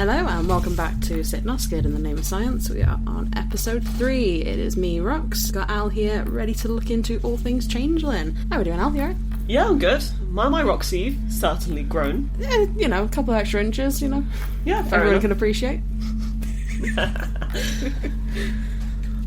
Hello and welcome back to Sit Nosgood in the Name of Science. We are on episode 3. It is me, Rox. Got Al here, ready to look into all things changeling. How are we doing, Al? You alright? Yeah, I'm good. My Roxy certainly grown. Yeah, a couple of extra inches, Yeah, fair everyone enough. can appreciate.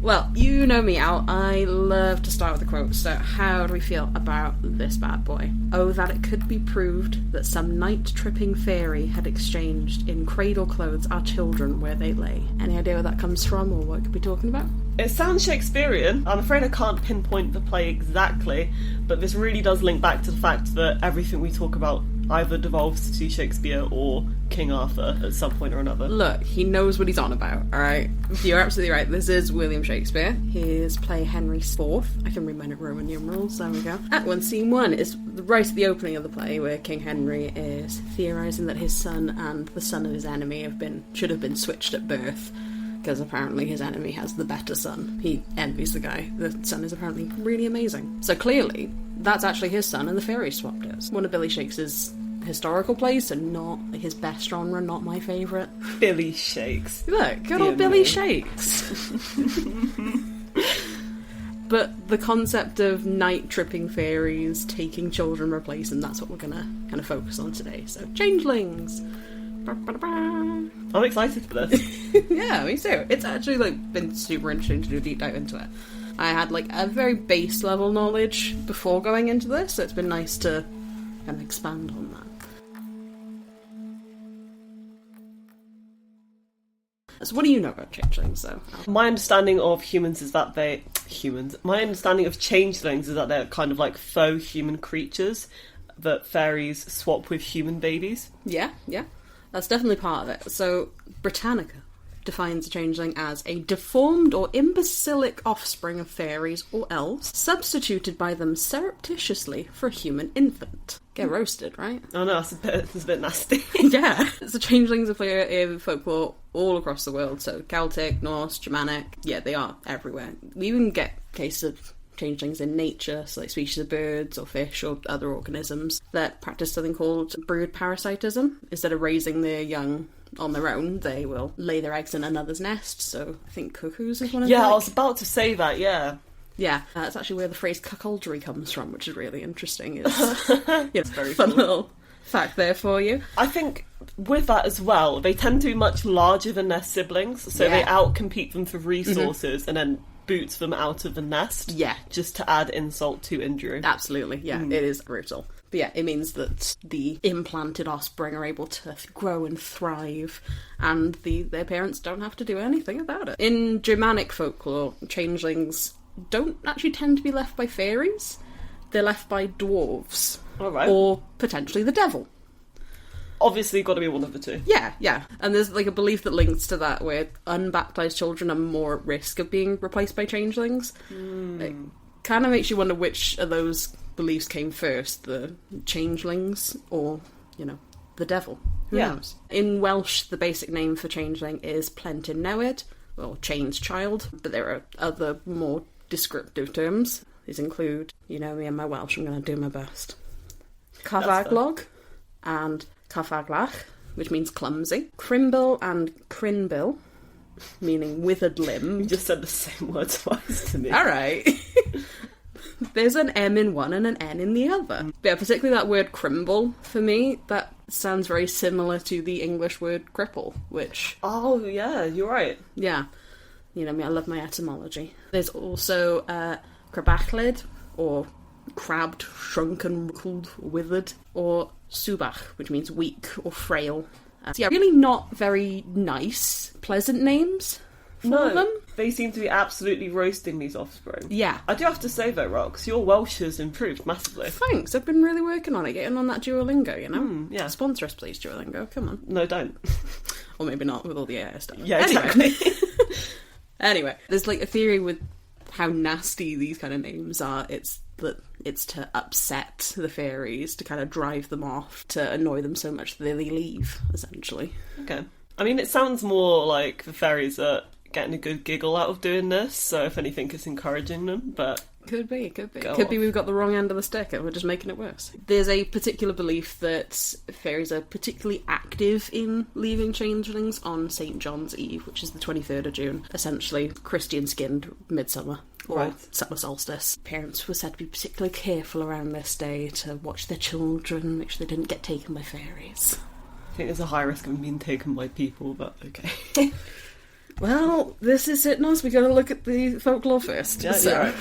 Well, you know me, Al. I love to start with a quote, so how do we feel about this bad boy? Oh, that it could be proved that some night-tripping fairy had exchanged in cradle clothes our children where they lay. Any idea where that comes from, or what it could be talking about? It sounds Shakespearean. I'm afraid I can't pinpoint the play exactly, but this really does link back to the fact that everything we talk about either devolves to Shakespeare or King Arthur at some point or another. Look, he knows what he's on about, alright? You're absolutely right, this is William Shakespeare. His play Henry IV. I can read my Roman numerals, there we go. Act 1, Scene 1 is right at the opening of the play, where King Henry is theorising that his son and the son of his enemy should have been switched at birth, because apparently his enemy has the better son. He envies the guy. The son is apparently really amazing. So clearly, that's actually his son, and the fairies swapped it. One of Billy Shakes's historical plays, so not his best genre, not my favourite. Billy Shakes. Look, good old Billy Shakes. But the concept of night-tripping fairies taking children, replacing, that's what we're going to kind of focus on today. So, changelings. I'm excited for this. Yeah, me too. It's actually been super interesting to do a deep dive into it. I had a very base level knowledge before going into this, so it's been nice to kind of expand on that. So what do you know about changelings, though? My understanding of changelings is that they're kind of like faux human creatures that fairies swap with human babies. Yeah. That's definitely part of it. So, Britannica defines a changeling as a deformed or imbecilic offspring of fairies or elves, substituted by them surreptitiously for a human infant. Get roasted, right? Oh no, that's a bit nasty. Yeah. So changelings appear in folklore all across the world, so Celtic, Norse, Germanic, yeah, they are everywhere. We even get cases of changelings in nature, so species of birds or fish or other organisms that practice something called brood parasitism. Instead of raising their young on their own, they will lay their eggs in another's nest, so I think cuckoos is one of them. Yeah, I was about to say that, yeah. Yeah, that's actually where the phrase cuckoldry comes from, which is really interesting. It's It's very fun cool. little fact there for you. I think with that as well, they tend to be much larger than their siblings, so they outcompete them for resources and then boots them out of the nest. Yeah. Just to add insult to injury. Absolutely, yeah, It is brutal. But yeah, it means that the implanted offspring are able to grow and thrive, and their parents don't have to do anything about it. In Germanic folklore, changelings don't actually tend to be left by fairies. They're left by dwarves. All right. Or potentially the devil. Obviously got to be one of the two. Yeah. And there's a belief that links to that where unbaptized children are more at risk of being replaced by changelings. It kind of makes you wonder which of those beliefs came first, the changelings or, the devil. Who knows? In Welsh, the basic name for changeling is plentyn newid, or change child, but there are other more descriptive terms. These include, me and my Welsh, I'm going to do my best. Cafaglog and cafaglach, which means clumsy. Crimbil and crinbil, meaning withered limb. You just said the same word twice to me. Alright. There's an M in one and an N in the other. But yeah, particularly that word crimble, for me, that sounds very similar to the English word cripple, which... Oh, yeah, you're right. Yeah. I love my etymology. There's also crabachlid, or crabbed, shrunken, wrinkled, withered, or subach, which means weak or frail. So yeah, really not very nice, pleasant names for them. They seem to be absolutely roasting these offspring. Yeah. I do have to say though, Rox, your Welsh has improved massively. Thanks, I've been really working on it, getting on that Duolingo, yeah. Sponsor us please, Duolingo, come on. No, don't. Or maybe not, with all the AI stuff. Yeah, exactly. Anyway, there's a theory with how nasty these kind of names are. It's to upset the fairies, to kind of drive them off, to annoy them so much that they leave, essentially. Okay. I mean, it sounds more like the fairies are getting a good giggle out of doing this, so if anything, it's encouraging them, but... Could be. Go Could off. be we've got the wrong end of the stick and we're just making it worse. There's a particular belief that fairies are particularly active in leaving changelings on St. John's Eve, which is the 23rd of June, essentially Christian-skinned midsummer. Or Right. summer solstice. Parents were said to be particularly careful around this day to watch their children, make sure they didn't get taken by fairies. I think there's a high risk of being taken by people, but okay. Well, this is hitting us. We got to look at the folklore first. Yeah, So- you're right.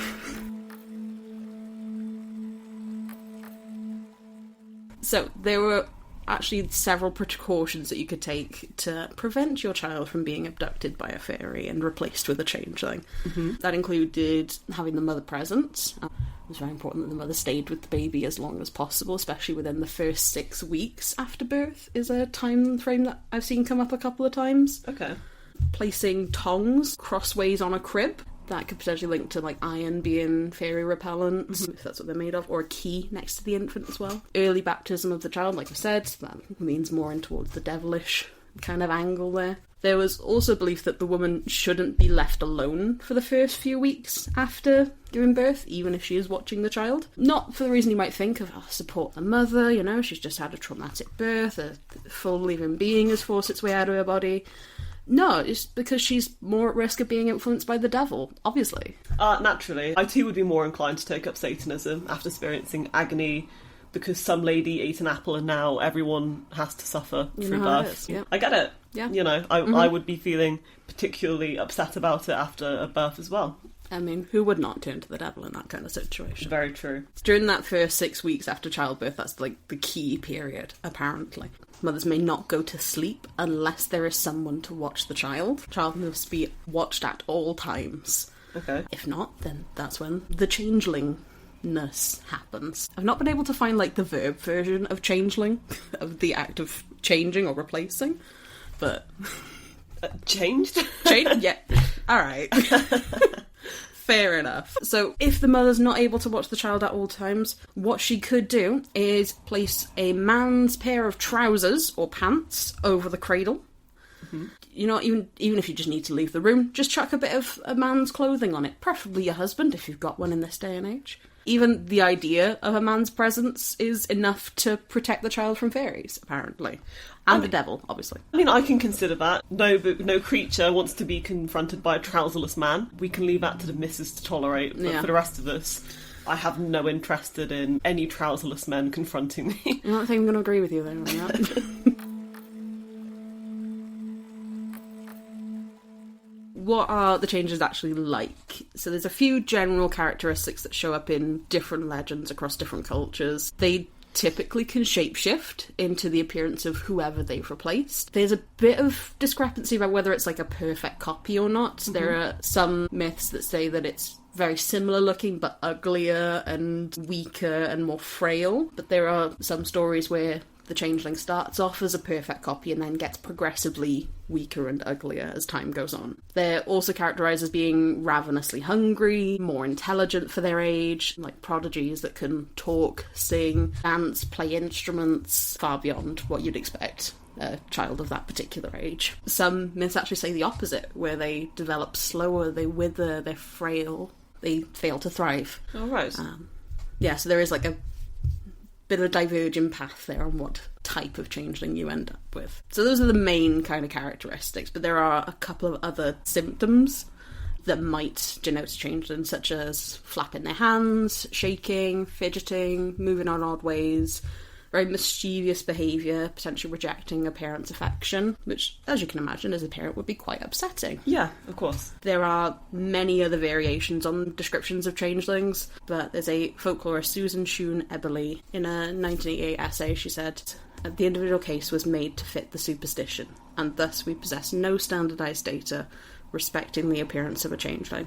So there were actually several precautions that you could take to prevent your child from being abducted by a fairy and replaced with a changeling. Mm-hmm. That included having the mother present. It was very important that the mother stayed with the baby as long as possible, especially within the first 6 weeks after birth is a time frame that I've seen come up a couple of times. Okay. Placing tongs crossways on a crib. That could potentially link to, like, iron being fairy repellent, if that's what they're made of, or a key next to the infant as well. Early baptism of the child, like I said, that leans more in towards the devilish kind of angle there. There was also belief that the woman shouldn't be left alone for the first few weeks after giving birth, even if she is watching the child. Not for the reason you might think of, support the mother, you know, she's just had a traumatic birth, a full living being has forced its way out of her body. No, it's because she's more at risk of being influenced by the devil, obviously. Naturally. I too would be more inclined to take up Satanism after experiencing agony because some lady ate an apple and now everyone has to suffer You through know how it birth. is, yeah. I get it. Yeah. You know, I would be feeling particularly upset about it after a birth as well. I mean, who would not turn to the devil in that kind of situation? Very true. During that first 6 weeks after childbirth, that's like the key period, apparently. Mothers may not go to sleep unless there is someone to watch the child. The child must be watched at all times. Okay. If not, then that's when the changelingness happens. I've not been able to find, like, the verb version of changeling, of the act of changing or replacing, but... Changed? Yeah, alright. Fair enough. So, if the mother's not able to watch the child at all times, what she could do is place a man's pair of trousers or pants over the cradle. Mm-hmm. You know, even if you just need to leave the room, just chuck a bit of a man's clothing on it. Preferably your husband, if you've got one in this day and age. Even the idea of a man's presence is enough to protect the child from fairies, apparently. And the devil, obviously. I mean, I can consider that. No creature wants to be confronted by a trouserless man. We can leave that to the missus to tolerate, but Yeah. for the rest of us, I have no interest in any trouserless men confronting me. I don't think I'm going to agree with you there on that. What are the changes actually like? So there's a few general characteristics that show up in different legends across different cultures. They typically can shapeshift into the appearance of whoever they've replaced. There's a bit of discrepancy about whether it's like a perfect copy or not. Mm-hmm. There are some myths that say that it's very similar looking but uglier and weaker and more frail. But there are some stories where the changeling starts off as a perfect copy and then gets progressively weaker and uglier as time goes on. They're also characterised as being ravenously hungry, more intelligent for their age, like prodigies that can talk, sing, dance, play instruments, far beyond what you'd expect a child of that particular age. Some myths actually say the opposite, where they develop slower, they wither, they're frail, they fail to thrive. Oh, right. Yeah, so there is like a bit of a diverging path there on what type of changeling you end up with. So those are the main kind of characteristics, but there are a couple of other symptoms that might denote changeling, such as flapping their hands, shaking, fidgeting, moving on odd ways, very mischievous behaviour, potentially rejecting a parent's affection, which, as you can imagine, as a parent would be quite upsetting. Yeah, of course. There are many other variations on descriptions of changelings, but there's a folklorist, Susan Shune Eberly, in a 1988 essay, she said, the individual case was made to fit the superstition, and thus we possess no standardised data respecting the appearance of a changeling,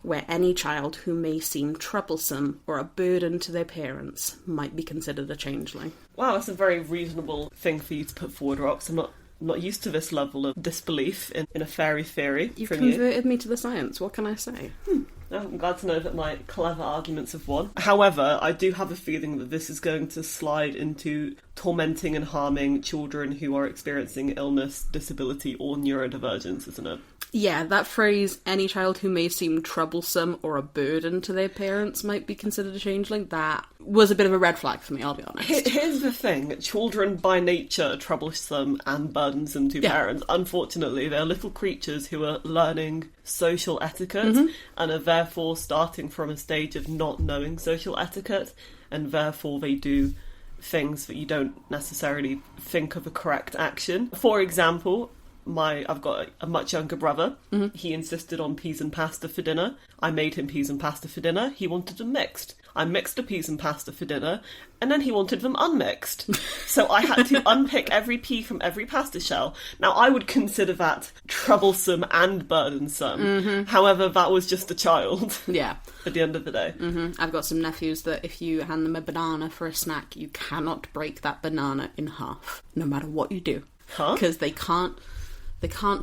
where any child who may seem troublesome or a burden to their parents might be considered a changeling. Wow, that's a very reasonable thing for you to put forward, Rox. I'm not used to this level of disbelief in a fairy theory. You've from converted me to the science, what can I say? I'm glad to know that my clever arguments have won. However, I do have a feeling that this is going to slide into tormenting and harming children who are experiencing illness, disability, or neurodivergence, isn't it? Yeah, that phrase, any child who may seem troublesome or a burden to their parents might be considered a changeling, that was a bit of a red flag for me, I'll be honest. Here's the thing, children by nature are troublesome and burdensome to parents. Unfortunately, they're little creatures who are learning social etiquette and are therefore starting from a stage of not knowing social etiquette, and therefore they do things that you don't necessarily think of a correct action. For example, I've got a much younger brother. He insisted on peas and pasta for dinner. I made him peas and pasta for dinner. He wanted them mixed. I mixed the peas and pasta for dinner, and then he wanted them unmixed. So I had to unpick every pea from every pasta shell. Now, I would consider that troublesome and burdensome. However, that was just a child. Yeah. At the end of the day. I've got some nephews that if you hand them a banana for a snack, you cannot break that banana in half, no matter what you do. Because they can't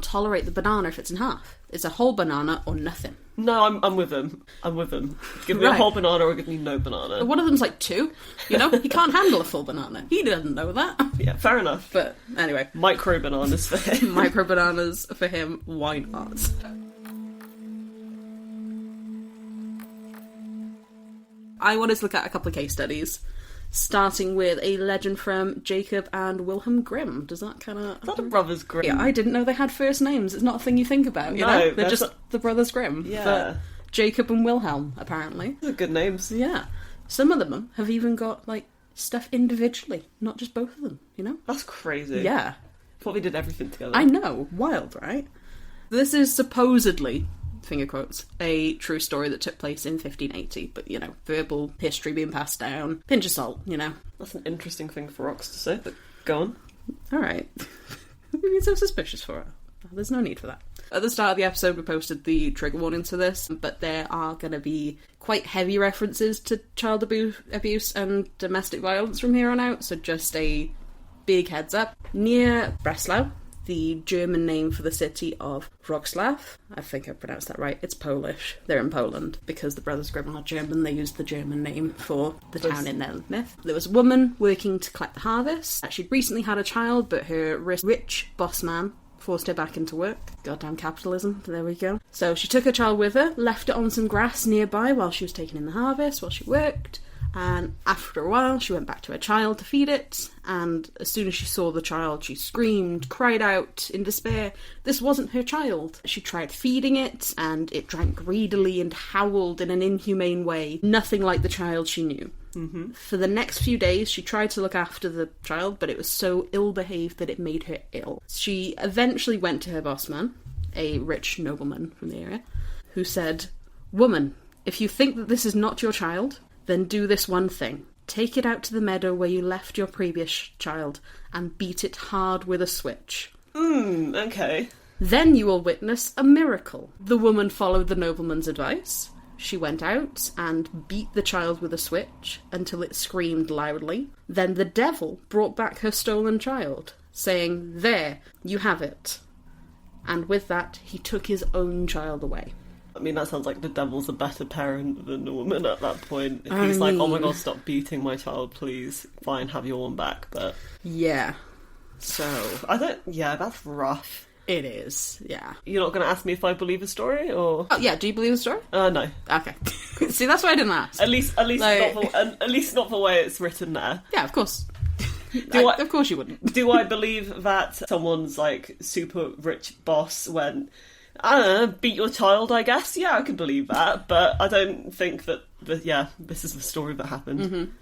tolerate the banana if it's in half. It's a whole banana or nothing. No, I'm with him. Give me a whole banana or give me no banana. One of them's like 2, you know? He can't handle a full banana. He doesn't know that. Yeah, fair enough. But anyway. Micro bananas for him. Micro bananas for him, why not? I wanted to look at a couple of case studies, starting with a legend from Jacob and Wilhelm Grimm. Does that kind of... Is that the Brothers Grimm? Yeah, I didn't know they had first names. It's not a thing you think about, you know? They're just the Brothers Grimm. Yeah. But Jacob and Wilhelm, apparently. Those are good names. Yeah. Some of them have even got, like, stuff individually, not just both of them, you know? That's crazy. Yeah. Thought they did everything together. I know. Wild, right? This is supposedly, finger quotes, a true story that took place in 1580, but, you know, verbal history being passed down. Pinch of salt, you know. That's an interesting thing for Rox to say, but go on. Alright. We've been so suspicious for it. There's no need for that. At the start of the episode, we posted the trigger warnings to this, but there are going to be quite heavy references to child abuse and domestic violence from here on out, so just a big heads up. Near Breslau, the German name for the city of Wrocław. I think I pronounced that right. It's Polish. They're in Poland. Because the Brothers Grimm are German, they used the German name for the town in their myth. There was a woman working to collect the harvest. She'd recently had a child, but her rich boss man forced her back into work. Goddamn capitalism. There we go. So she took her child with her, left it on some grass nearby while she was taking in the harvest, while she worked. And after a while, she went back to her child to feed it, and as soon as she saw the child, she screamed, cried out in despair. This wasn't her child. She tried feeding it, and it drank greedily and howled in an inhumane way, nothing like the child she knew. For the next few days, she tried to look after the child, but it was so ill-behaved that it made her ill. She eventually went to her boss man, a rich nobleman from the area, who said, "Woman, if you think that this is not your child, then do this one thing. Take it out to the meadow where you left your previous child and beat it hard with a switch. Okay. Then you will witness a miracle." The woman followed the nobleman's advice. She went out and beat the child with a switch until it screamed loudly. Then the devil brought back her stolen child, saying, "There, you have it." And with that, he took his own child away. I mean, that sounds like the devil's a better parent than the woman at that point. If he's like, "Oh my god, stop beating my child, please. Fine, have your one back." But yeah. So that's rough. It is, yeah. You're not going to ask me if I believe a story, or? Oh, yeah, do you believe the story? No. Okay. See, that's why I didn't ask. At least not the way it's written there. Yeah, of course. Of course you wouldn't. Do I believe that someone's, like, super rich boss went, "I don't know, beat your child, I guess"? Yeah, I could believe that, but I don't think that, this is the story that happened.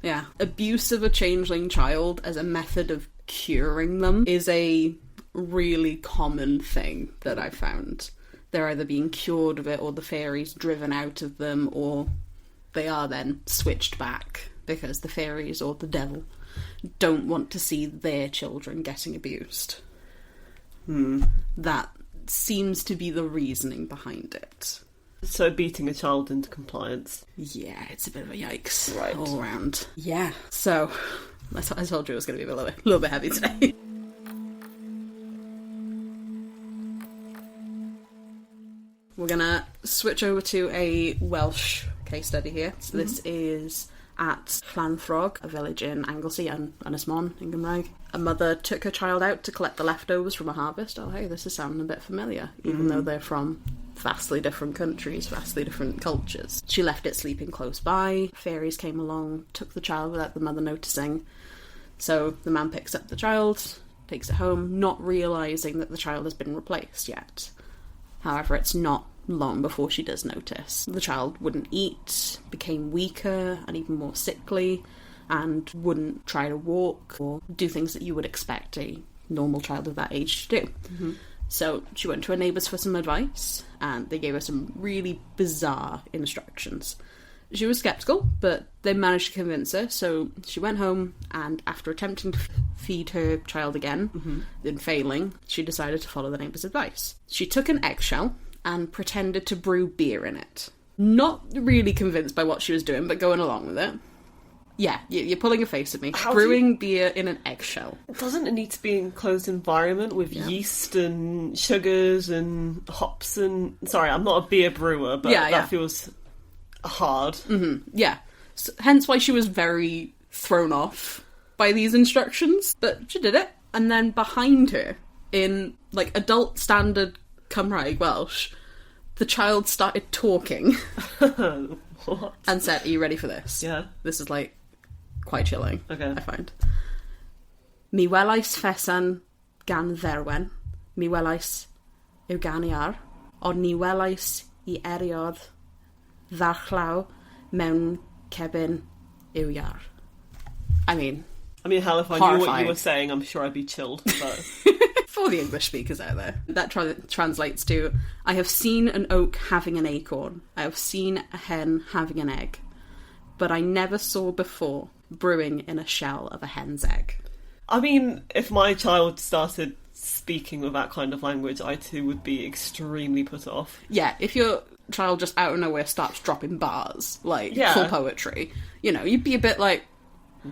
Yeah. Abuse of a changeling child as a method of curing them is a really common thing that I found. They're either being cured of it, or the fairies driven out of them, or they are then switched back because the fairies or the devil don't want to see their children getting abused. That seems to be the reasoning behind it. So beating a child into compliance. Yeah, it's a bit of a yikes right all around. Yeah, so I told you it was going to be a little bit heavy today. We're going to switch over to a Welsh case study here. So this is at Llanfrog, a village in Anglesey and Ynys Môn in Gymraeg. A mother took her child out to collect the leftovers from a harvest. Oh, hey, this is sounding a bit familiar, even though they're from vastly different countries, vastly different cultures. She left it sleeping close by. Fairies came along, took the child without the mother noticing. So the man picks up the child, takes it home, not realising that the child has been replaced yet. However, it's not long before she does notice. The child wouldn't eat, became weaker and even more sickly, and wouldn't try to walk or do things that you would expect a normal child of that age to do. So she went to her neighbours for some advice, and they gave her some really bizarre instructions. She was sceptical, but they managed to convince her, so she went home, and after attempting to feed her child again, then failing, she decided to follow the neighbour's advice. She took an eggshell and pretended to brew beer in it. Not really convinced by what she was doing, but going along with it. Yeah, you're pulling a face at me. Brewing beer in an eggshell. Doesn't it need to be in a closed environment with yeast and sugars and hops and... Sorry, I'm not a beer brewer, but that feels hard. Yeah. So, hence why she was very thrown off by these instructions. But she did it. And then behind her, in, like, adult standard Cymraeg Welsh, the child started talking. What? And said, are you ready for this? Yeah. This is, like, quite chilling, I find. Mi welais fesan gan dderwen, mi welais yw gan I ar, ond ni welais I eriodd ddarchlaw mewn cebyn yw iar. I mean, hell, if I knew what you were saying, I'm sure I'd be chilled, but... For the English speakers out there. That translates to, I have seen an oak having an acorn. I have seen a hen having an egg. But I never saw before brewing in a shell of a hen's egg. I mean, if my child started speaking with that kind of language, I too would be extremely put off. Yeah, if your child just out of nowhere starts dropping bars, like, full poetry, you'd be a bit like,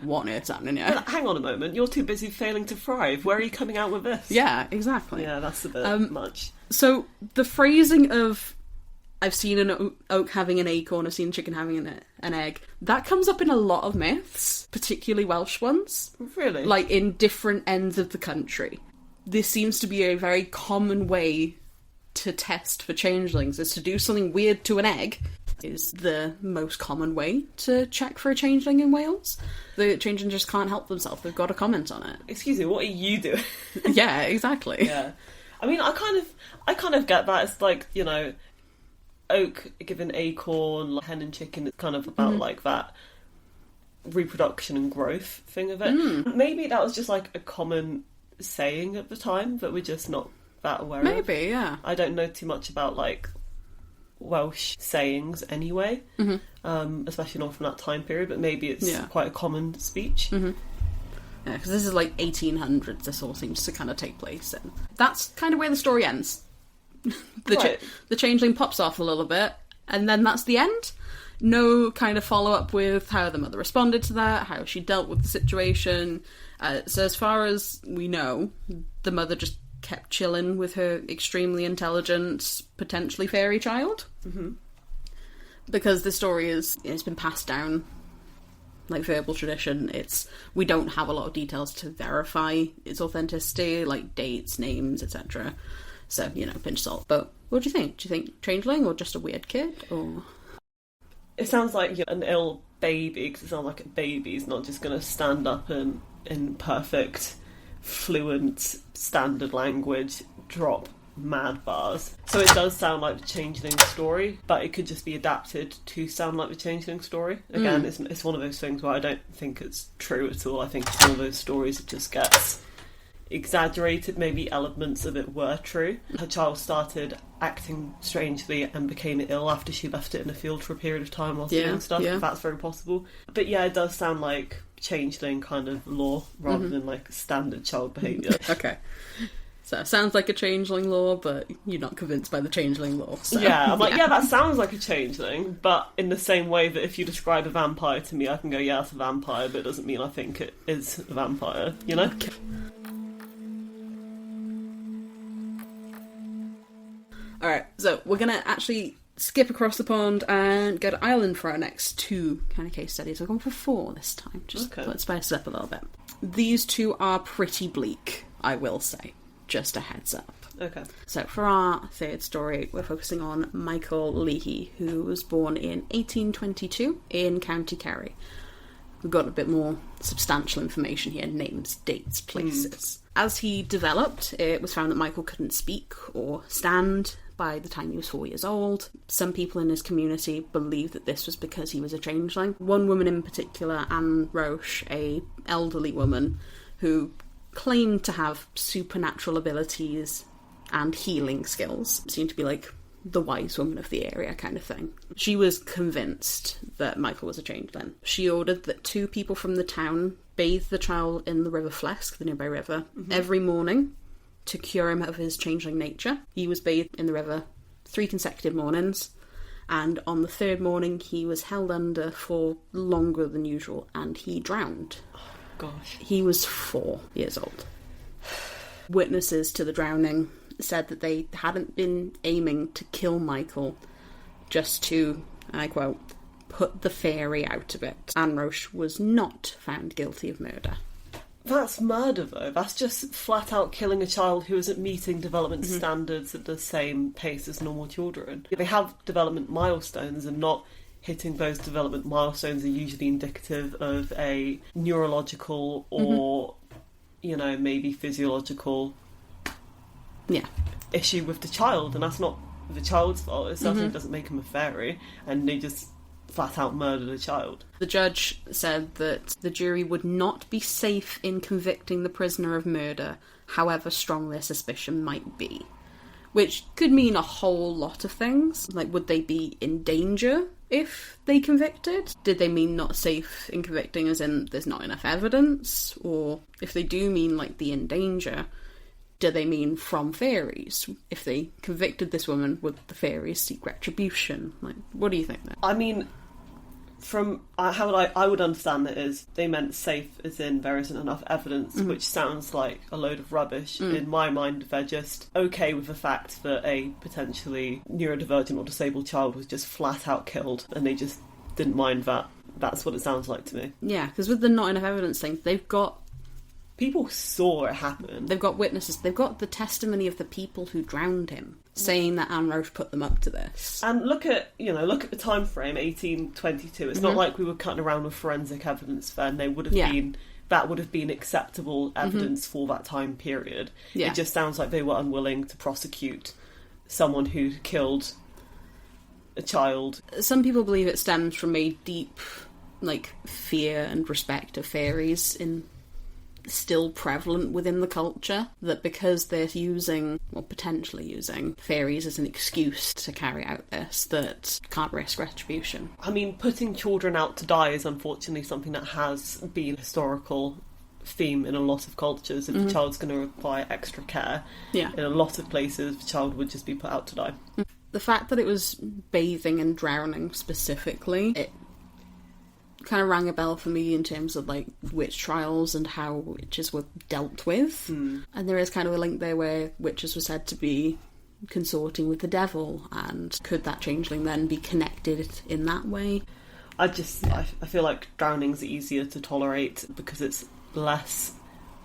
what on earth's happening here? But hang on a moment, you're too busy failing to thrive. Where are you coming out with this? Yeah, exactly. Yeah, that's a bit much. So, the phrasing of I've seen an oak having an acorn, I've seen a chicken having an egg, that comes up in a lot of myths, particularly Welsh ones. Really? Like, in different ends of the country. This seems to be a very common way to test for changelings, is to do something weird to an egg. Is the most common way to check for a changeling in Wales. The changeling just can't help themselves. They've got to comment on it. Excuse me, what are you doing? Yeah, exactly. Yeah. I mean, I kind of get that. It's like, oak given acorn, like hen and chicken. It's kind of about like that reproduction and growth thing of it. Maybe that was just like a common saying at the time that we're just not that aware of. Maybe, yeah. I don't know too much about like Welsh sayings anyway, especially not from that time period, but maybe it's quite a common speech. Yeah, because this is like 1800s, this all seems to kind of take place, and that's kind of where the story ends. The changeling pops off a little bit, and then that's the end. No kind of follow-up with how the mother responded to that, how she dealt with the situation. So as far as we know, the mother just kept chilling with her extremely intelligent, potentially fairy child. Because the story it's been passed down like verbal tradition. We don't have a lot of details to verify its authenticity, like dates, names, etc. So, pinch salt. But what do you think? Do you think changeling or just a weird kid? Or it sounds like an ill baby, because it sounds like a baby's not just going to stand up and in perfect, fluent, standard language drop mad bars. So it does sound like the changeling story, but it could just be adapted to sound like the changeling story. Again, it's one of those things where I don't think it's true at all. I think it's one of those stories that just gets exaggerated. Maybe elements of it were true. Her child started acting strangely and became ill after she left it in a field for a period of time whilst doing stuff. That's very possible. But yeah, it does sound like changeling kind of lore rather than like standard child behaviour. Okay. So it sounds like a changeling lore, but you're not convinced by the changeling lore. So. Yeah, I'm like, that sounds like a changeling, but in the same way that if you describe a vampire to me, I can go, yeah, it's a vampire, but it doesn't mean I think it is a vampire, Okay. Alright, so we're going to actually skip across the pond and go to Ireland for our next 2 kind of case studies. We're going for 4 this time, just let's spice it up a little bit. These 2 are pretty bleak, I will say. Just a heads up. Okay. So for our third story, we're focusing on Michael Leahy, who was born in 1822 in County Kerry. We've got a bit more substantial information here, names, dates, places. As he developed, it was found that Michael couldn't speak or stand by the time he was 4 years old. Some people in his community believe that this was because he was a changeling. One woman in particular, Anne Roche, a elderly woman who claimed to have supernatural abilities and healing skills, seemed to be like the wise woman of the area kind of thing. She was convinced that Michael was a changeling. She ordered that 2 people from the town bathe the child in the River Flesk, the nearby river, every morning to cure him of his changeling nature. He was bathed in the river 3 consecutive mornings, and on the 3rd morning he was held under for longer than usual and he drowned. Gosh. He was 4 years old. Witnesses to the drowning said that they hadn't been aiming to kill Michael, just to, and I quote, put the fairy out of it. Anne Roche was not found guilty of murder. That's murder, though. That's just flat out killing a child who isn't meeting development standards at the same pace as normal children. They have development milestones, and not hitting those development milestones are usually indicative of a neurological or, you know, maybe physiological issue with the child, and that's not the child's fault. It certainly doesn't make him a fairy, and they just flat out murdered a child. The judge said that the jury would not be safe in convicting the prisoner of murder, however strong their suspicion might be. Which could mean a whole lot of things. Like, would they be in danger if they convicted? Did they mean not safe in convicting as in there's not enough evidence? Or if they do mean, like, the in danger, do they mean from fairies? If they convicted this woman, would the fairies seek retribution? Like, what do you think then? I mean, from how I would understand it is they meant safe as in there isn't enough evidence, which sounds like a load of rubbish. In my mind, they're just okay with the fact that a potentially neurodivergent or disabled child was just flat out killed, and they just didn't mind that. That's what it sounds like to me. Yeah, because with the not enough evidence thing, they've got... People saw it happen. They've got witnesses. They've got the testimony of the people who drowned him, saying that Anne Roche put them up to this. And look at the time frame, 1822. It's not like we were cutting around with forensic evidence then. They would have been... That would have been acceptable evidence for that time period. Yeah. It just sounds like they were unwilling to prosecute someone who killed a child. Some people believe it stems from a deep, like, fear and respect of fairies still prevalent within the culture, that because they're potentially using fairies as an excuse to carry out this, that can't risk retribution. I mean, putting children out to die is unfortunately something that has been a historical theme in a lot of cultures. If the child's going to require extra care, in a lot of places the child would just be put out to die. The fact that it was bathing and drowning specifically, it kind of rang a bell for me in terms of like witch trials and how witches were dealt with. And there is kind of a link there where witches were said to be consorting with the devil, and could that changeling then be connected in that way? I feel like drowning's easier to tolerate because it's less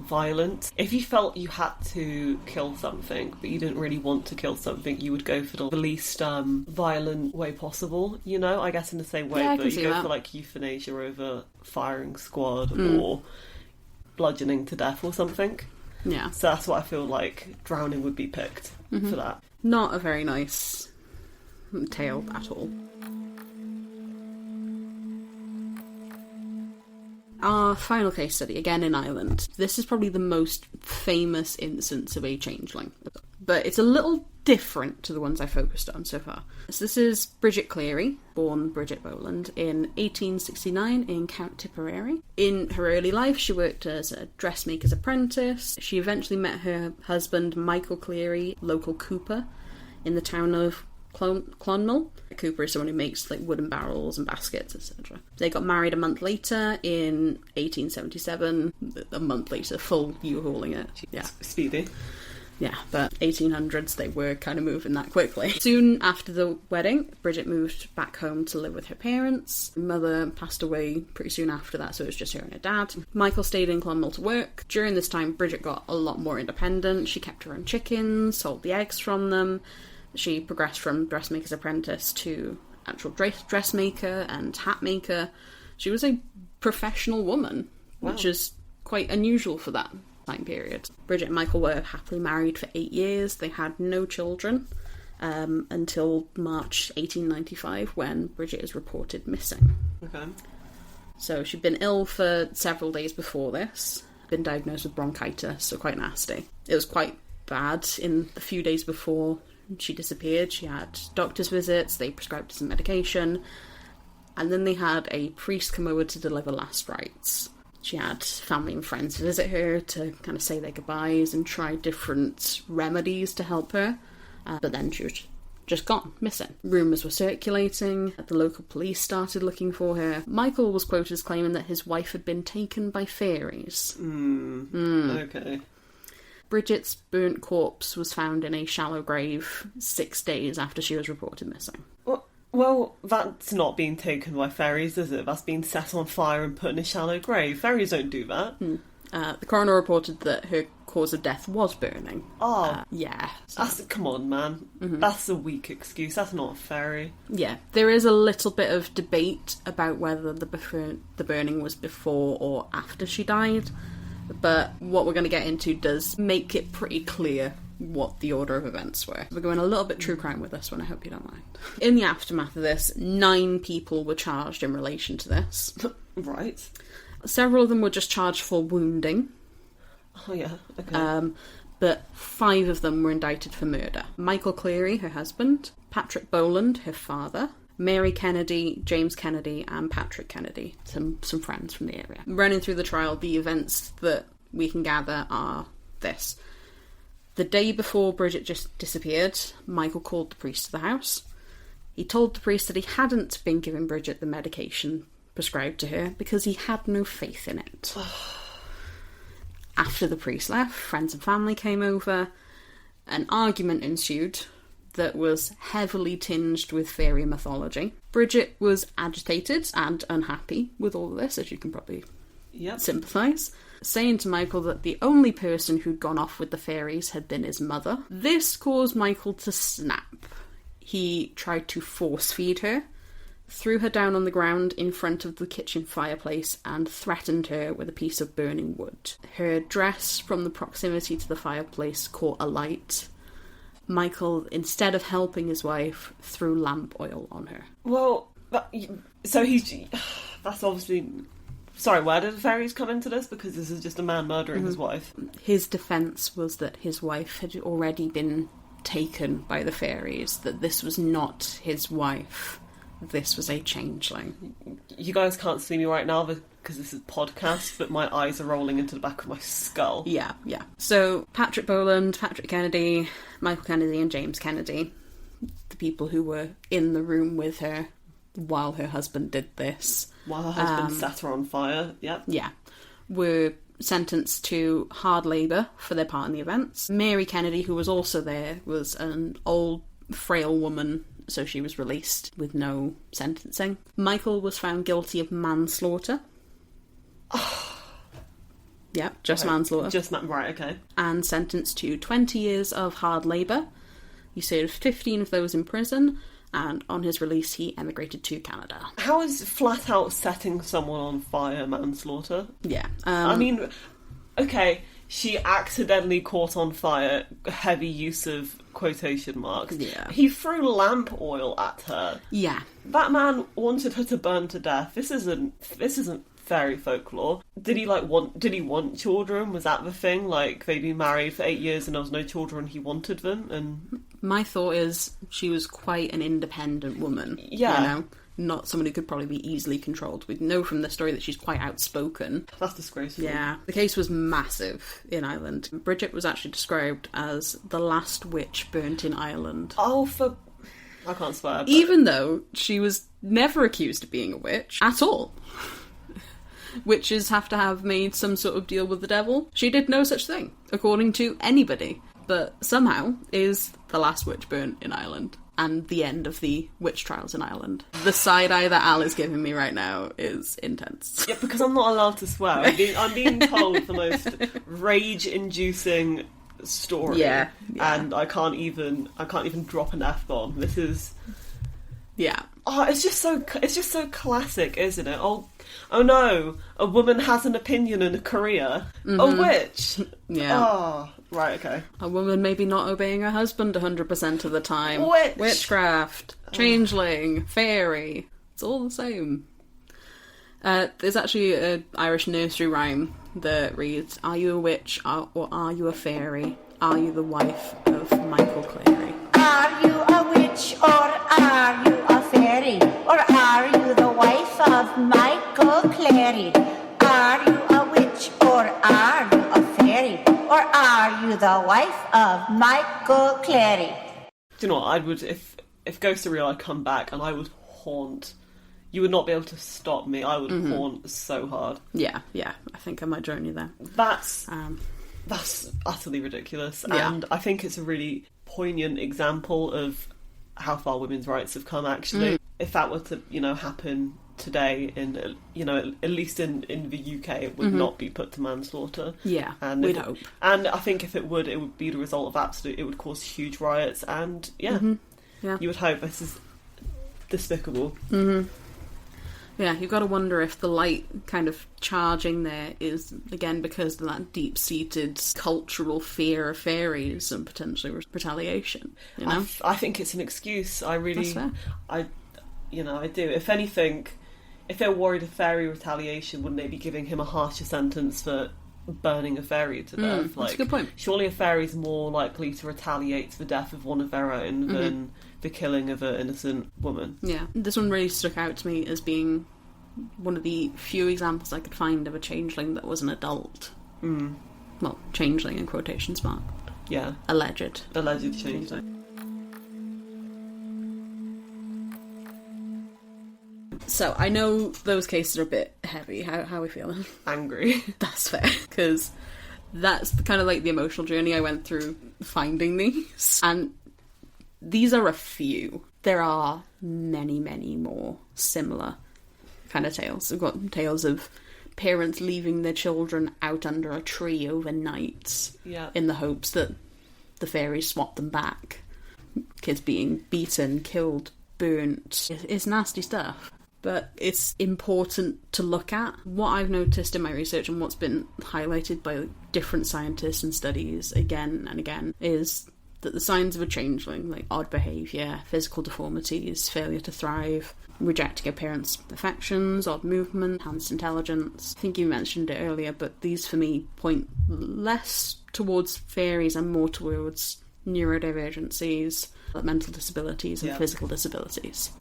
violent. If you felt you had to kill something but you didn't really want to kill something, you would go for the least violent way possible, you know, I guess in the same way that you go for like euthanasia over firing squad or bludgeoning to death or something. Yeah. So that's what I feel like drowning would be picked for that. Not a very nice tale at all. Our final case study, again in Ireland. This is probably the most famous instance of a changeling, but it's a little different to the ones I focused on so far. So this is Bridget Cleary, born Bridget Boland, in 1869 in County Tipperary. In her early life, she worked as a dressmaker's apprentice. She eventually met her husband, Michael Cleary, local cooper, in the town of Clonmel. A cooper is someone who makes like wooden barrels and baskets, etc. They got married a month later in 1877. A month later, full U-hauling it. Yeah, speedy. Yeah, but 1800s, they were kind of moving that quickly. Soon after the wedding, Bridget moved back home to live with her parents. Her mother passed away pretty soon after that, so it was just her and her dad. Michael stayed in Clonmel to work. During this time, Bridget got a lot more independent. She kept her own chickens, sold the eggs from them. She progressed from dressmaker's apprentice to actual dressmaker and hat maker. She was a professional woman, which is quite unusual for that time period. Bridget and Michael were happily married for 8 years. They had no children until March 1895, when Bridget is reported missing. Okay. So she'd been ill for several days before this, been diagnosed with bronchitis, so quite nasty. It was quite bad in the few days before she disappeared. She had doctor's visits, they prescribed some medication, and then they had a priest come over to deliver last rites. She had family and friends visit her to kind of say their goodbyes and try different remedies to help her. But then she was just gone, missing. Rumours were circulating. The local police started looking for her. Michael was quoted as claiming that his wife had been taken by fairies. Okay. Bridget's burnt corpse was found in a shallow grave 6 days after she was reported missing. Well, that's not being taken by fairies, is it? That's being set on fire and put in a shallow grave. Fairies don't do that. The coroner reported that her cause of death was burning. Yeah. So. Come on, man. That's a weak excuse. That's not a fairy. Yeah. There is a little bit of debate about whether the burning was before or after she died, but what we're going to get into does make it pretty clear what the order of events were. We're going a little bit true crime with this one, I hope you don't mind. In the aftermath of this, 9 people were charged in relation to this. Right. Several of them were just charged for wounding. Oh, yeah, okay. But 5 of them were indicted for murder. Michael Cleary, her husband, Patrick Boland, her father, Mary Kennedy, James Kennedy, and Patrick Kennedy, some friends from the area. Running through the trial, the events that we can gather are this. The day before Bridget just disappeared, Michael called the priest to the house. He told the priest that he hadn't been giving Bridget the medication prescribed to her because he had no faith in it. After the priest left, friends and family came over. An argument ensued that was heavily tinged with fairy mythology. Bridget was agitated and unhappy with all of this, as you can probably sympathise, saying to Michael that the only person who'd gone off with the fairies had been his mother. This caused Michael to snap. He tried to force feed her, threw her down on the ground in front of the kitchen fireplace, and threatened her with a piece of burning wood. Her dress from the proximity to the fireplace caught alight. Michael, instead of helping his wife, threw lamp oil on her. Well, so that's obviously... Sorry, where did the fairies come into this? Because this is just a man murdering his wife. His defence was that his wife had already been taken by the fairies, that this was not his wife. This was a changeling. You guys can't see me right now because this is a podcast, but my eyes are rolling into the back of my skull. Yeah. So, Patrick Boland, Patrick Kennedy, Michael Kennedy and James Kennedy, the people who were in the room with her while her husband did this. While her husband set her on fire, yep. Yeah. Were sentenced to hard labour for their part in the events. Mary Kennedy, who was also there, was an old, frail woman, so she was released with no sentencing. Michael was found guilty of manslaughter. Yeah, just manslaughter. Right, okay. And sentenced to 20 years of hard labour. He served 15 of those in prison, and on his release he emigrated to Canada. How is flat out setting someone on fire manslaughter? Yeah. I mean, okay, she accidentally caught on fire, heavy use of quotation marks. Yeah. He threw lamp oil at her. Yeah. That man wanted her to burn to death. This isn't fairy folklore. Did he want children? Was that the thing? Like, they'd been married for 8 years and there was no children, he wanted them, and... My thought is she was quite an independent woman. Yeah. You know? Not someone who could probably be easily controlled. We know from the story that she's quite outspoken. That's disgraceful. Yeah. The case was massive in Ireland. Bridget was actually described as the last witch burnt in Ireland. Oh, I can't swear. But... Even though she was never accused of being a witch at all. Witches have to have made some sort of deal with the devil. She did no such thing, according to anybody. but somehow is the last witch burnt in Ireland and the end of the witch trials in Ireland. The side-eye that Al is giving me right now is intense. Yeah, because I'm not allowed to swear. I'm being told the most rage-inducing story. Yeah. And I can't even drop an F-bomb. This is... Yeah. Oh, it's just so classic, isn't it? Oh no, a woman has an opinion in a career. A witch. Yeah. Oh, right, okay. A woman maybe not obeying her husband 100% of the time. Witch. Witchcraft. Changeling. Fairy. It's all the same. There's actually an Irish nursery rhyme that reads, "Are you a witch or are you a fairy? Are you the wife of Michael Cleary?" Are you a witch or are you a fairy? Or are you the wife of Michael Cleary? Are you a witch or are you a fairy? Or are you the wife of Michael Cleary? Do you know what? I would, if ghosts are real, I'd come back and I would haunt. You would not be able to stop me. I would haunt so hard. Yeah, I think I might join you there. That's utterly ridiculous. Yeah. And I think it's a really poignant example of how far women's rights have come, actually. If that were to, happen today in, at least in the UK, it would not be put to manslaughter. Yeah, and we'd hope. And I think if it would be the result of it would cause huge riots, and you would hope. This is despicable. Yeah, you've got to wonder if the light kind of charging there is, again, because of that deep-seated cultural fear of fairies and potentially retaliation, you know? I think it's an excuse. I really... That's fair. I do. If anything, if they're worried of fairy retaliation, wouldn't they be giving him a harsher sentence for burning a fairy to death? That's a good point. Surely a fairy's more likely to retaliate to the death of one of their own than the killing of an innocent woman. Yeah, this one really stuck out to me as being one of the few examples I could find of a changeling that was an adult. Well, changeling in quotations mark. Yeah. Alleged changeling. So, I know those cases are a bit heavy. How are we feeling? Angry. That's fair, because that's kind of like the emotional journey I went through finding these. And these are a few. There are many, many more similar kind of tales. We've got tales of parents leaving their children out under a tree overnight in the hopes that the fairies swap them back. Kids being beaten, killed, burnt. It's nasty stuff. But it's important to look at. What I've noticed in my research and what's been highlighted by different scientists and studies again and again is that the signs of a changeling, like odd behaviour, physical deformities, failure to thrive, rejecting a parent's affections, odd movement, enhanced intelligence. I think you mentioned it earlier, but these for me point less towards fairies and more towards neurodivergencies, mental disabilities and physical disabilities.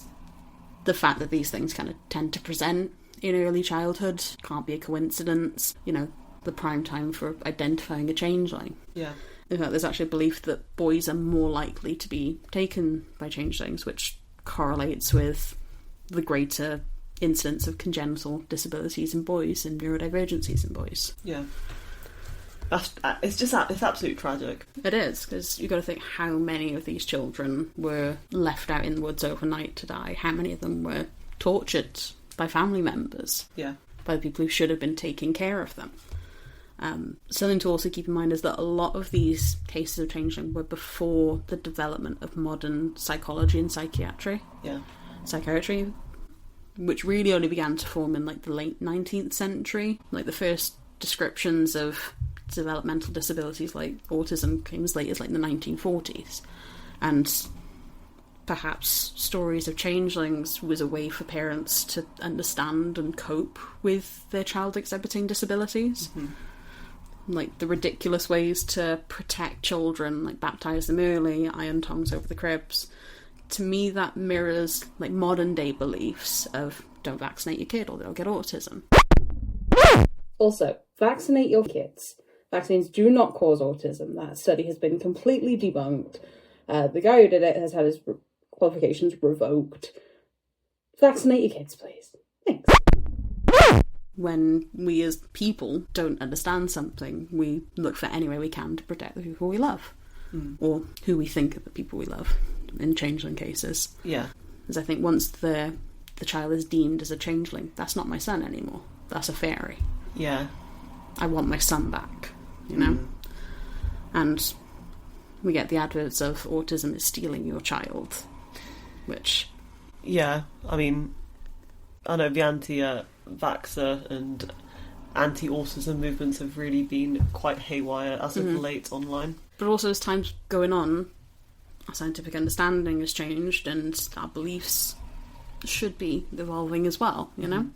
The fact that these things kind of tend to present in early childhood can't be a coincidence. The prime time for identifying a changeling. Yeah. In fact, there's actually a belief that boys are more likely to be taken by changelings, which correlates with the greater incidence of congenital disabilities in boys and neurodivergencies in boys. Yeah. It's absolutely tragic. It is, because you've got to think how many of these children were left out in the woods overnight to die. How many of them were tortured by family members? Yeah. By the people who should have been taking care of them. Something to also keep in mind is that a lot of these cases of changeling were before the development of modern psychology and psychiatry. Yeah. Psychiatry, which really only began to form in the late 19th century. The first descriptions of developmental disabilities like autism came as late as the 1940s. And perhaps stories of changelings was a way for parents to understand and cope with their child exhibiting disabilities. The ridiculous ways to protect children, baptise them early, iron tongs over the cribs. To me, that mirrors modern day beliefs of don't vaccinate your kid or they'll get autism. Also, vaccinate your kids. Vaccines do not cause autism. That study has been completely debunked. The guy who did it has had his qualifications revoked. Vaccinate your kids, please. Thanks. When we as people don't understand something, we look for any way we can to protect the people we love. or who we think are the people we love in changeling cases. Yeah. Because I think once the child is deemed as a changeling, that's not my son anymore. That's a fairy. Yeah. I want my son back, you know? And we get the adverts of autism is stealing your child, which... Yeah, I mean, I know the anti-vaxxer and anti-autism movements have really been quite haywire as of late online. But also as time's going on, our scientific understanding has changed and our beliefs should be evolving as well, you know?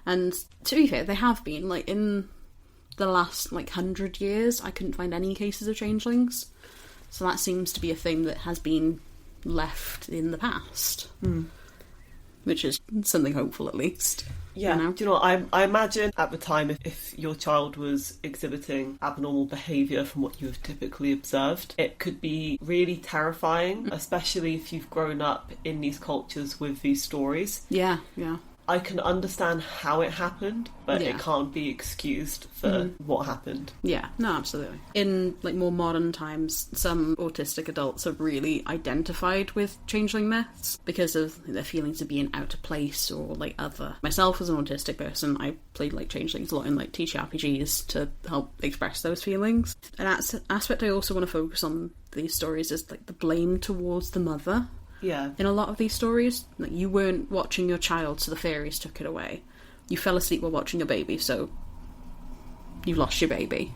And to be fair, they have been. Like, in the last, 100 years, I couldn't find any cases of changelings. So that seems to be a thing that has been left in the past. Which is something hopeful, at least. Yeah, you know? do you know what, I imagine at the time if your child was exhibiting abnormal behaviour from what you have typically observed, it could be really terrifying, especially if you've grown up in these cultures with these stories. Yeah. I can understand how it happened, but it can't be excused for what happened. Yeah, no, absolutely. In more modern times, some autistic adults are really identified with changeling myths because of their feelings of being out of place or other. Myself as an autistic person, I played changelings a lot in TTRPGs to help express those feelings. An aspect I also want to focus on these stories is the blame towards the mother. Yeah. In a lot of these stories, you weren't watching your child, so the fairies took it away. You fell asleep while watching a baby, so you lost your baby.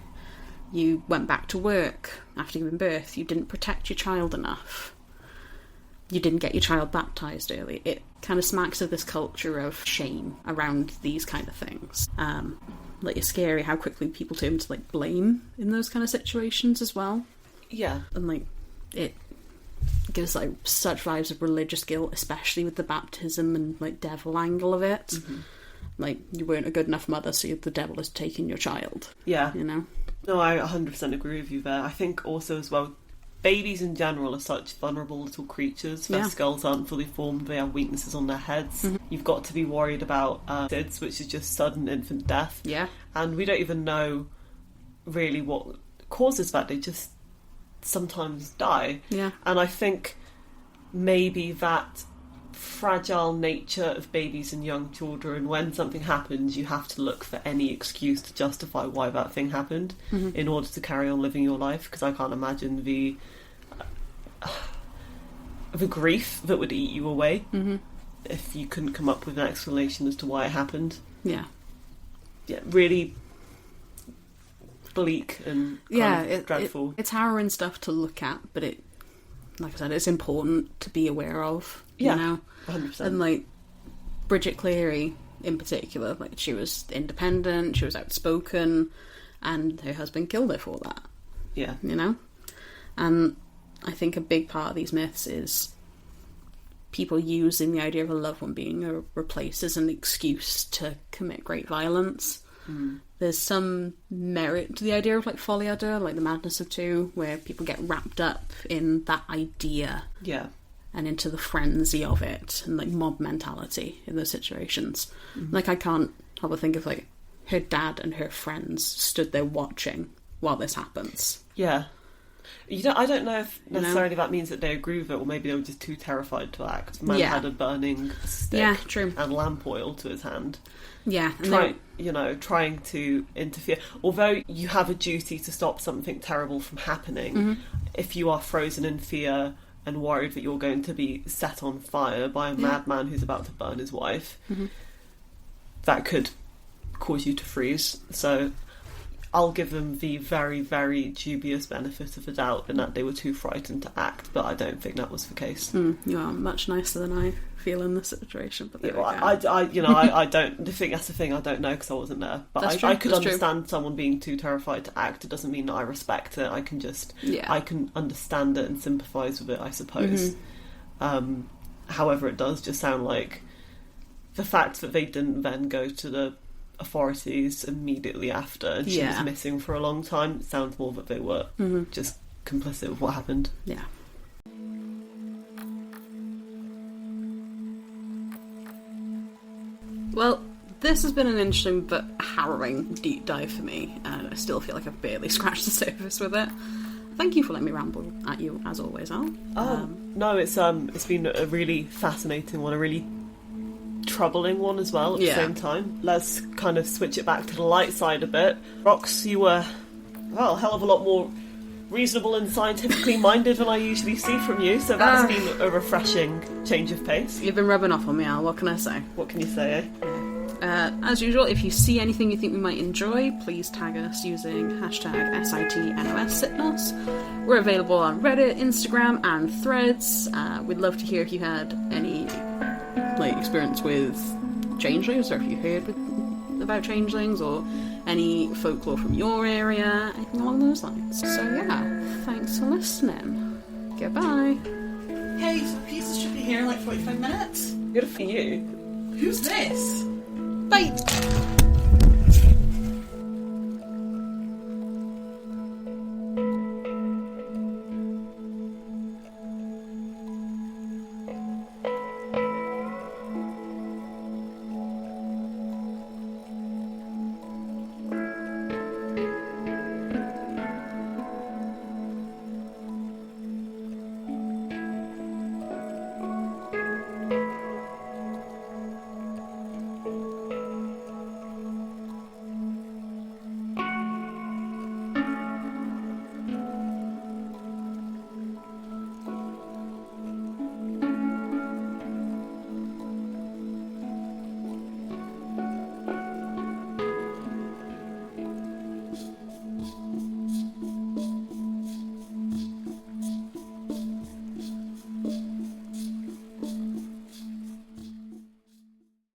You went back to work after giving birth. You didn't protect your child enough. You didn't get your child baptised early. It kind of smacks of this culture of shame around these kind of things. It's scary how quickly people turn to blame in those kind of situations as well. Yeah. And it gives such vibes of religious guilt, especially with the baptism and devil angle of it. You weren't a good enough mother, so the devil is taking your child. Yeah. You know? No, I 100% agree with you there. I think also as well, babies in general are such vulnerable little creatures. Their skulls aren't fully formed, they have weaknesses on their heads. You've got to be worried about SIDS, which is just sudden infant death. Yeah. And we don't even know really what causes that. They just sometimes die. Yeah. And I think maybe that fragile nature of babies and young children, when something happens, you have to look for any excuse to justify why that thing happened in order to carry on living your life, because I can't imagine the grief that would eat you away if you couldn't come up with an explanation as to why it happened. Yeah. Yeah, really bleak and dreadful. It's harrowing stuff to look at, but like I said, it's important to be aware of. Yeah, you know? 100%. And Bridget Cleary in particular, she was independent, she was outspoken, and her husband killed her for that. Yeah. You know? And I think a big part of these myths is people using the idea of a loved one being replaced as an excuse to commit great violence. There's some merit to the idea of Foliader, the Madness of Two, where people get wrapped up in that idea. Yeah. And into the frenzy of it, and mob mentality in those situations. I can't help but think of her dad and her friends stood there watching while this happens. Yeah. I don't know if necessarily that means that they agree with it, or maybe they were just too terrified to act. The man had a burning stick and lamp oil to his hand. Yeah. Trying to interfere. Although you have a duty to stop something terrible from happening, if you are frozen in fear and worried that you're going to be set on fire by a madman who's about to burn his wife, that could cause you to freeze. So I'll give them the very, very dubious benefit of the doubt in that they were too frightened to act, but I don't think that was the case. You are much nicer than I feel in this situation. But I don't think that's the thing. I don't know because I wasn't there. But I could understand someone being too terrified to act. It doesn't mean that I respect it. I can just I can understand it and sympathise with it, I suppose. However, it does just sound like the fact that they didn't then go to the authorities immediately after and she was missing for a long time, it sounds more that they were just complicit with what happened. Yeah. Well, this has been an interesting but harrowing deep dive for me, and I still feel like I've barely scratched the surface with it. thank you for letting me ramble at you, as always, Al. No, it's been a really fascinating one, a really troubling one as well at the same time. Let's kind of switch it back to the light side a bit. Rox, you were, well, a hell of a lot more reasonable and scientifically minded than I usually see from you, so that's been a refreshing change of pace. You've been rubbing off on me, Al. What can I say? What can you say, eh? As usual, if you see anything you think we might enjoy, please tag us using hashtag #SITNOS. We're available on Reddit, Instagram, and Threads. We'd love to hear if you had any experience with changelings, or if you heard about changelings, or any folklore from your area, anything along those lines. So yeah, thanks for listening. Goodbye. Hey, so the pieces should be here in like 45 minutes. Good for you. Who's this? Bye.